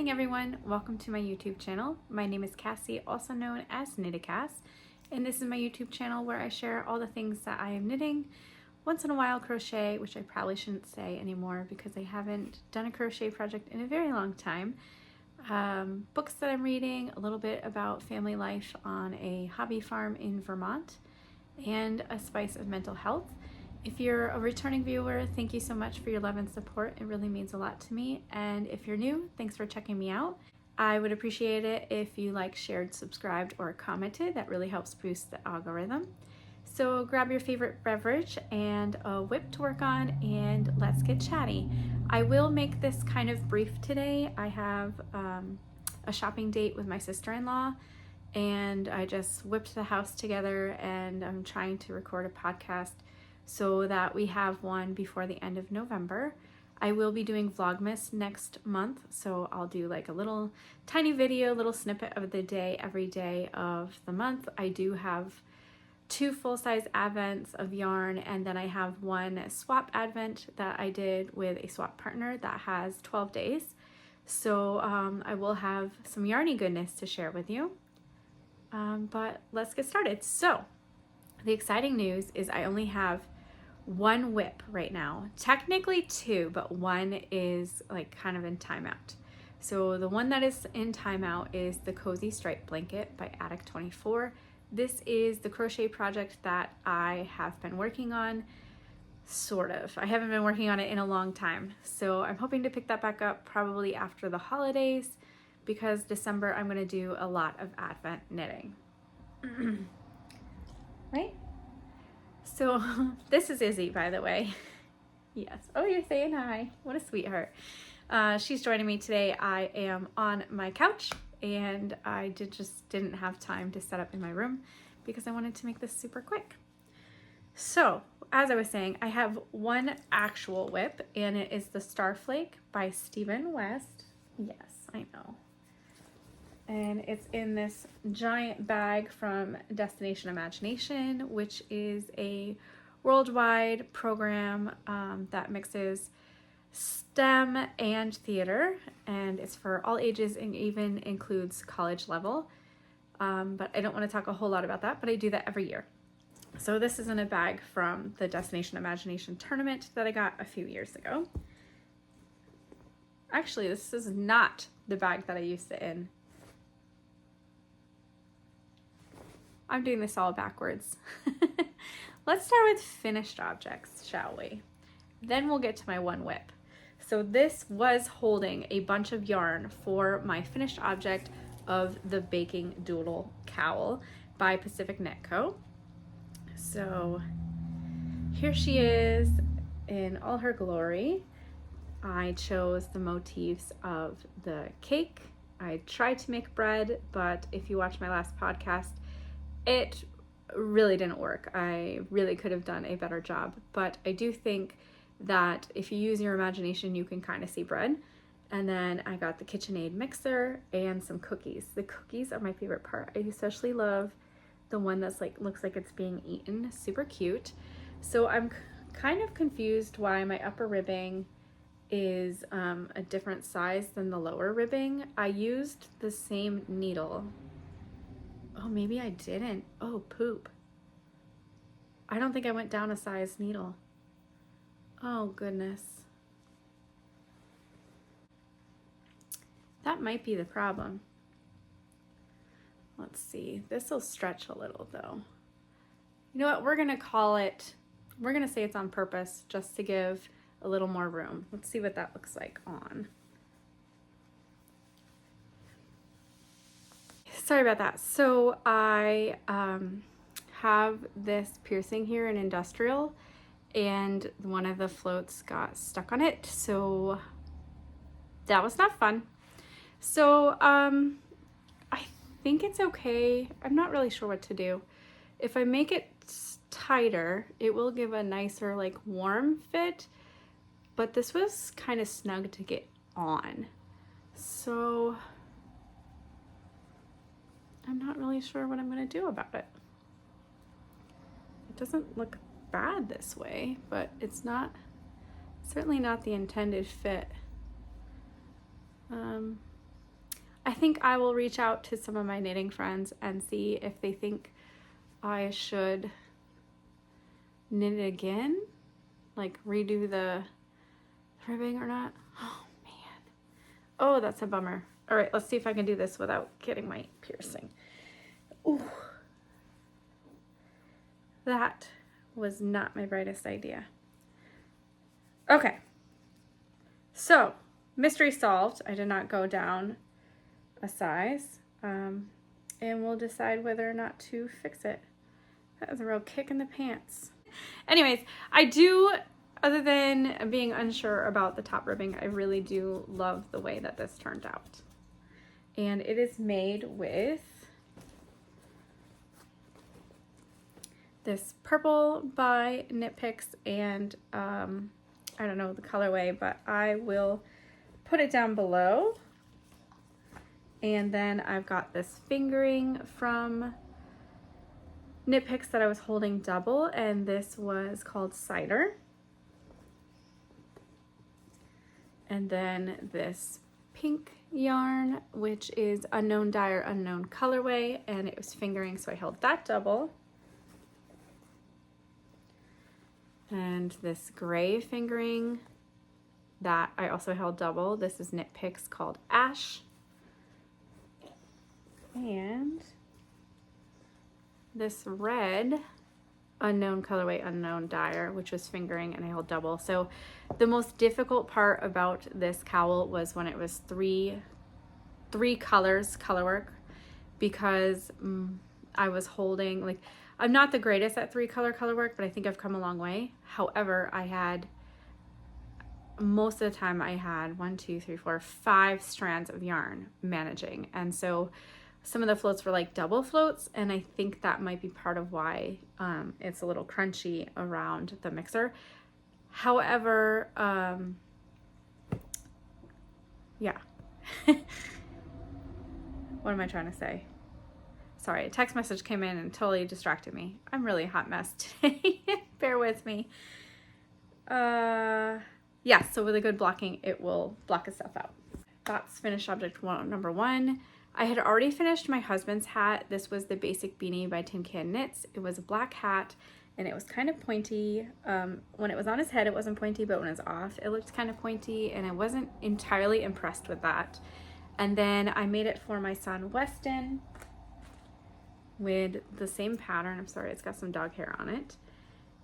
morning everyone, welcome to my YouTube channel. My name is Cassie, also known as KnittaCass, and this is my YouTube channel where I share all the things that I am knitting, once in a while crochet, which I probably shouldn't say anymore because I haven't done a crochet project in a very long time, books that I'm reading, a little bit about family life on a hobby farm in Vermont, and a spice of mental health. If you're a returning viewer, thank you so much for your love and support. It really means a lot to me. And if you're new, thanks for checking me out. I would appreciate it if you liked, shared, subscribed, or commented. That really helps boost the algorithm. So grab your favorite beverage and a whip to work on, and let's get chatty. I will make this kind of brief today. I have a shopping date with my sister-in-law, and I just whipped the house together, and I'm trying to record a podcast so that we have one before the end of November. I will be doing Vlogmas next month, so I'll do like a little tiny video, little snippet of the day every day of the month. I do have 2 full-size advents of yarn, and then I have 1 swap advent that I did with a swap partner that has 12 days. So I will have some yarny goodness to share with you. But let's get started. So the exciting news is I only have 1 whip right now, technically 2, but 1 is like kind of in timeout. So the one that is in timeout is the Cozy Stripe Blanket by Attic 24. This is the crochet project that I have been working on, sort of. I haven't been working on it in a long time, so I'm hoping to pick that back up probably after the holidays, because December I'm going to do a lot of Advent knitting. Right? So this is Izzy, by the way. Yes. Oh, you're saying hi. What a sweetheart. She's joining me today. I am on my couch, and I just didn't have time to set up in my room because I wanted to make this super quick. So as I was saying, I have 1 actual whip, and it is the Starflake by Stephen West. Yes, I know. And it's in this giant bag from Destination Imagination, which is a worldwide program that mixes STEM and theater, and it's for all ages and even includes college level. But I don't want to talk a whole lot about that, but I do that every year. So this is in a bag from the Destination Imagination tournament that I got a few years ago. Actually, this is not the bag that I used it in. I'm doing this all backwards. Let's start with finished objects, shall we? Then we'll get to my 1 whip. So this was holding a bunch of yarn for my finished object of the Baking Doodle Cowl by Pacific Knit Co. So here she is in all her glory. I chose the motifs of the cake. I tried to make bread, but if you watch my last podcast, it really didn't work. I really could have done a better job, but I do think that if you use your imagination, you can kind of see bread. And then I got the KitchenAid mixer and some cookies. The cookies are my favorite part. I especially love the one that's like looks like it's being eaten. Super cute. So I'm kind of confused why my upper ribbing is a different size than the lower ribbing. I used the same needle. Oh, maybe I didn't. Oh, poop. I don't think I went down a size needle. Oh, goodness. That might be the problem. Let's see. This will stretch a little, though. You know what? We're going to say it's on purpose just to give a little more room. Let's see what that looks like on. Sorry about that. So I have this piercing here in industrial, and one of the floats got stuck on it, so that was not fun. So I think it's okay. I'm not really sure what to do. If I make it tighter, it will give a nicer like warm fit, but this was kind of snug to get on, so I'm not really sure what I'm going to do about it. It doesn't look bad this way, but it's certainly not the intended fit. I think I will reach out to some of my knitting friends and see if they think I should knit it again, like redo the ribbing or not. Oh man. Oh, that's a bummer. All right, let's see if I can do this without getting my piercing. Ooh. That was not my brightest idea. Okay. So, mystery solved. I did not go down a size. And we'll decide whether or not to fix it. That was a real kick in the pants. Anyways, I do, other than being unsure about the top ribbing, I really do love the way that this turned out. And it is made with this purple by KnittaCass, and I don't know the colorway, but I will put it down below. And then I've got this fingering from KnittaCass that I was holding double, and this was called Cider. And then this pink yarn, which is unknown dyer, unknown colorway, and it was fingering, so I held that double. And this gray fingering that I also held double. This is KnittaCass called Ash. And this red unknown colorway, unknown dyer, which was fingering, and I held double. So the most difficult part about this cowl was when it was three colors color work, because I was holding, like, I'm not the greatest at 3-color color work, but I think I've come a long way. However, most of the time I had 5 strands of yarn managing, and so some of the floats were like double floats, and I think that might be part of why it's a little crunchy around the mixer. However, yeah. What am I trying to say? Sorry, a text message came in and totally distracted me. I'm really a hot mess today. Bear with me. Yeah, so with a good blocking, it will block itself out. That's finished object number 1. I had already finished my husband's hat. This was the Basic Beanie by Tin Can Knits. It was a black hat, and it was kind of pointy. When it was on his head, it wasn't pointy, but when it was off, it looked kind of pointy, and I wasn't entirely impressed with that. And then I made it for my son, Weston, with the same pattern. I'm sorry, it's got some dog hair on it.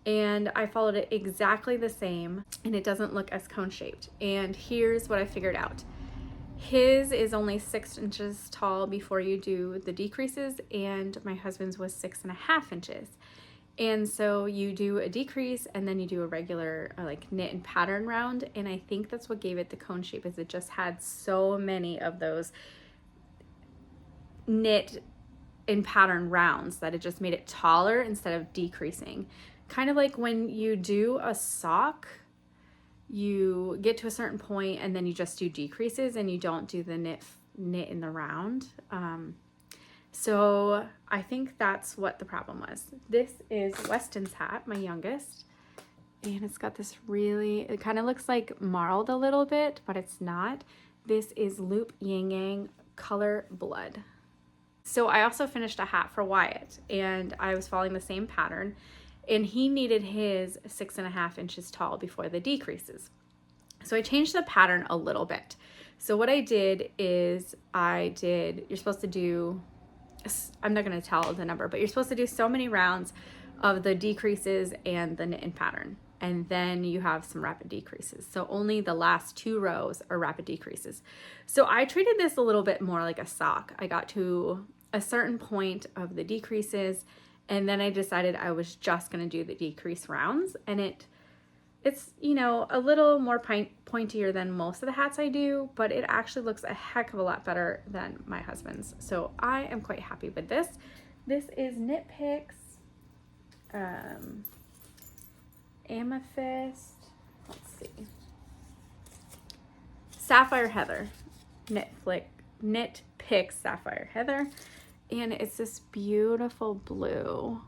And I followed it exactly the same, and it doesn't look as cone-shaped. And here's what I figured out. His is only 6 inches tall before you do the decreases, and my husband's was 6.5 inches. And so you do a decrease, and then you do a regular like knit and pattern round, and I think that's what gave it the cone shape, is it just had so many of those knit and pattern rounds that it just made it taller instead of decreasing. Kind of like when you do a sock, you get to a certain point and then you just do decreases and you don't do the knit in the round. So I think that's what the problem was. This is Weston's hat, my youngest, and it's got this it kind of looks like marled a little bit, but it's not. This is Loop Yin Yang Color Blood. So I also finished a hat for Wyatt, and I was following the same pattern, and he needed his 6.5 inches tall before the decreases. So I changed the pattern a little bit. So what I did is you're supposed to do, I'm not going to tell the number, but you're supposed to do so many rounds of the decreases and the knit and pattern, and then you have some rapid decreases. So only the last 2 rows are rapid decreases. So I treated this a little bit more like a sock. I got to a certain point of the decreases, and then I decided I was just going to do the decrease rounds, and it's, you know, a little more pointier than most of the hats I do, but it actually looks a heck of a lot better than my husband's. So I am quite happy with this. This is KnittaCass Amethyst, let's see, Sapphire Heather, KnittaCass Sapphire Heather, and it's this beautiful blue,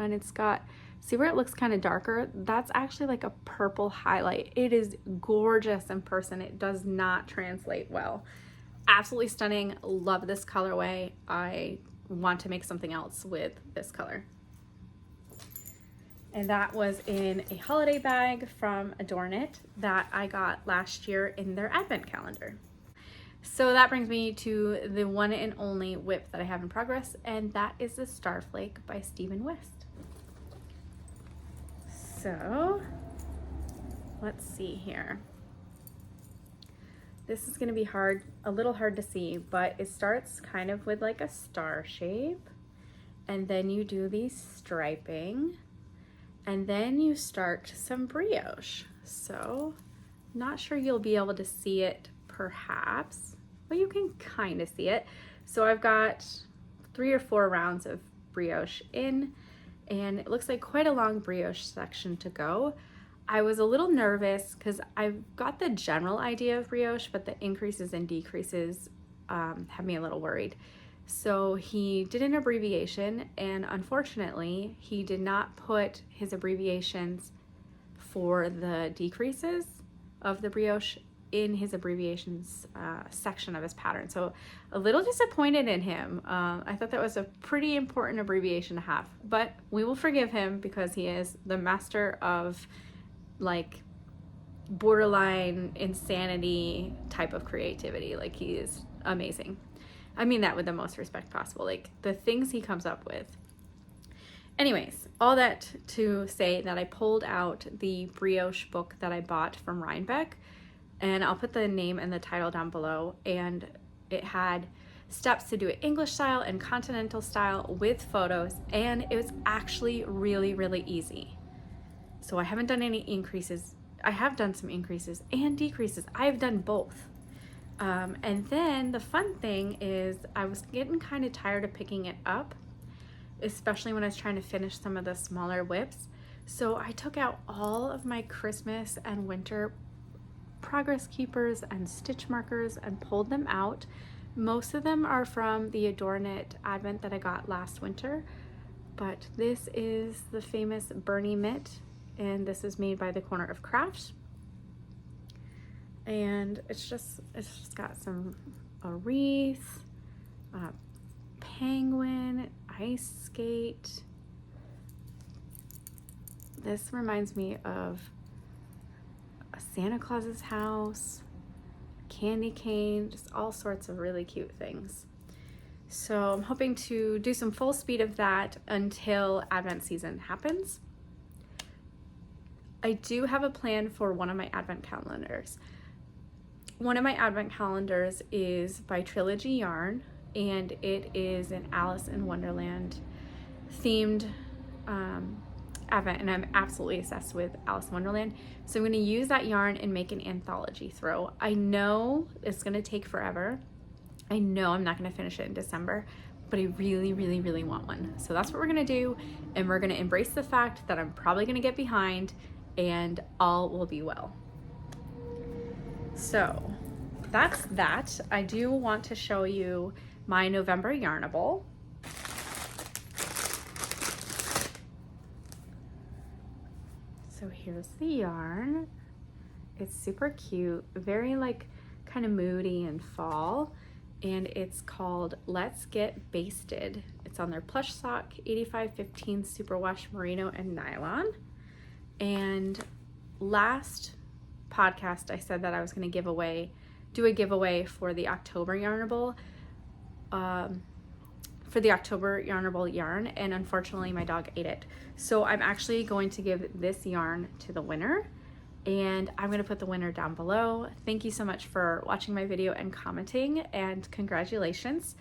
and it's got, see where it looks kind of darker? That's actually like a purple highlight. It is gorgeous in person. It does not translate well absolutely stunning. Love this colorway. I want to make something else with this color. And that was in a holiday bag from Adorn It that I got last year in their advent calendar. So that brings me to the one and only whip that I have in progress, and that is the Starflake by Stephen West. So let's see here. This is gonna be a little hard to see, but it starts kind of with like a star shape, and then you do the striping, and then you start some brioche. So not sure you'll be able to see it perhaps, but you can kind of see it. So I've got 3 or 4 rounds of brioche in, and it looks like quite a long brioche section to go. I was a little nervous because I've got the general idea of brioche, but the increases and decreases have me a little worried. So he did an abbreviation, and unfortunately he did not put his abbreviations for the decreases of the brioche in his abbreviations section of his pattern. So a little disappointed in him. I thought that was a pretty important abbreviation to have, but we will forgive him because he is the master of like borderline insanity type of creativity. Like, he is amazing. I mean that with the most respect possible. Like, the things he comes up with. Anyways, all that to say that I pulled out the brioche book that I bought from Rhinebeck, and I'll put the name and the title down below, and it had steps to do it English style and continental style with photos, and it was actually really, really easy. So I haven't done any increases. I have done some increases and decreases. I've done both. And then the fun thing is I was getting kind of tired of picking it up, especially when I was trying to finish some of the smaller whips. So I took out all of my Christmas and winter progress keepers and stitch markers and pulled them out. Most of them are from the Adorn It Advent that I got last winter, but this is the famous Bernie Mitt, and this is made by the Corner of Crafts. And it's just got a wreath, penguin, ice skate. This reminds me of a Santa Claus's house, candy cane, just all sorts of really cute things. So I'm hoping to do some full speed of that until Advent season happens. I do have a plan for one of my Advent calendars. One of my Advent calendars is by Trilogy Yarn, and it is an Alice in Wonderland themed Advent, and I'm absolutely obsessed with Alice in Wonderland. So I'm going to use that yarn and make an anthology throw. I know it's going to take forever. I know I'm not going to finish it in December, but I really, really, really want one. So that's what we're going to do, and we're going to embrace the fact that I'm probably going to get behind, and all will be well. So that's that. I do want to show you my November Yarnable. So here's the yarn. It's super cute, very like kind of moody and fall, and it's called Let's Get Basted. It's on their plush sock 8515 superwash merino and nylon. And last podcast I said that I was going to do a giveaway for the October Yarnable, yarn, and unfortunately my dog ate it. So I'm actually going to give this yarn to the winner, and I'm going to put the winner down below. Thank you so much for watching my video and commenting, and congratulations.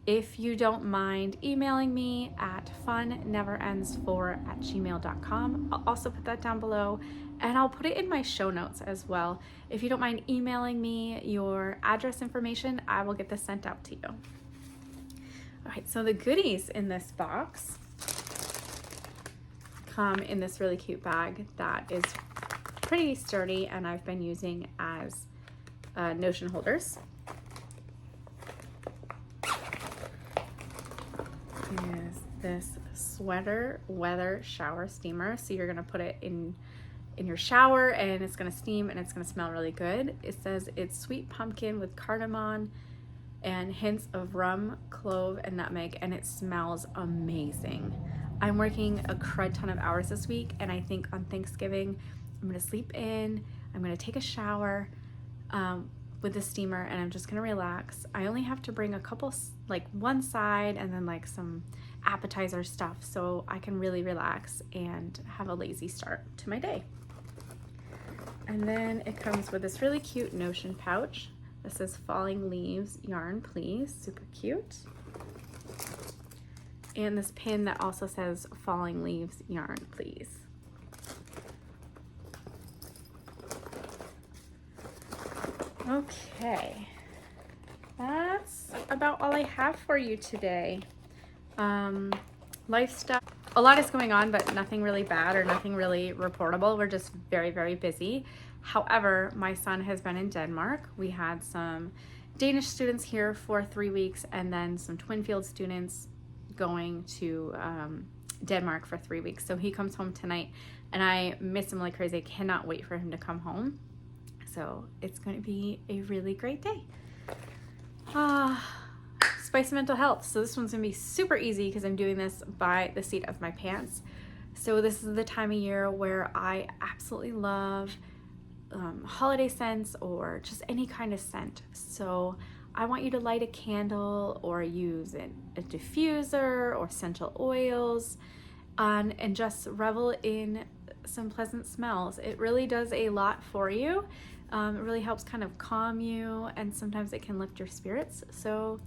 If you don't mind emailing me at funneverends4@gmail.com, I'll also put that down below, and I'll put it in my show notes as well. If you don't mind emailing me your address information, I will get this sent out to you. All right, so the goodies in this box come in this really cute bag that is pretty sturdy, and I've been using as notion holders. Is this sweater weather shower steamer. So you're gonna put it in your shower, and it's gonna steam, and it's gonna smell really good. It says it's sweet pumpkin with cardamom and hints of rum, clove, and nutmeg, and it smells amazing. I'm working a crud ton of hours this week, and I think on Thanksgiving I'm gonna sleep in, I'm gonna take a shower with the steamer, and I'm just gonna relax. I only have to bring a couple, like one side and then like some appetizer stuff, so I can really relax and have a lazy start to my day. And then it comes with this really cute Notion pouch. This is Falling Leaves Yarn Please, super cute. And this pin that also says Falling Leaves Yarn Please. Okay, that's about all I have for you today. Life stuff. A lot is going on, but nothing really bad or nothing really reportable. We're just very, very busy. However, my son has been in Denmark. We had some Danish students here for 3 weeks, and then some Twinfield students going to Denmark for 3 weeks. So he comes home tonight, and I miss him like crazy. I cannot wait for him to come home. So it's going to be a really great day. Spice of mental health. So this one's gonna be super easy because I'm doing this by the seat of my pants. So this is the time of year where I absolutely love holiday scents or just any kind of scent. So I want you to light a candle or use a diffuser or essential oils and just revel in some pleasant smells. It really does a lot for you. It really helps kind of calm you, and sometimes it can lift your spirits. So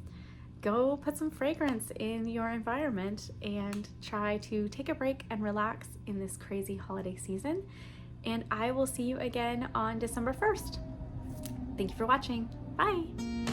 go put some fragrance in your environment and try to take a break and relax in this crazy holiday season. And I will see you again on December 1st. Thank you for watching. Bye.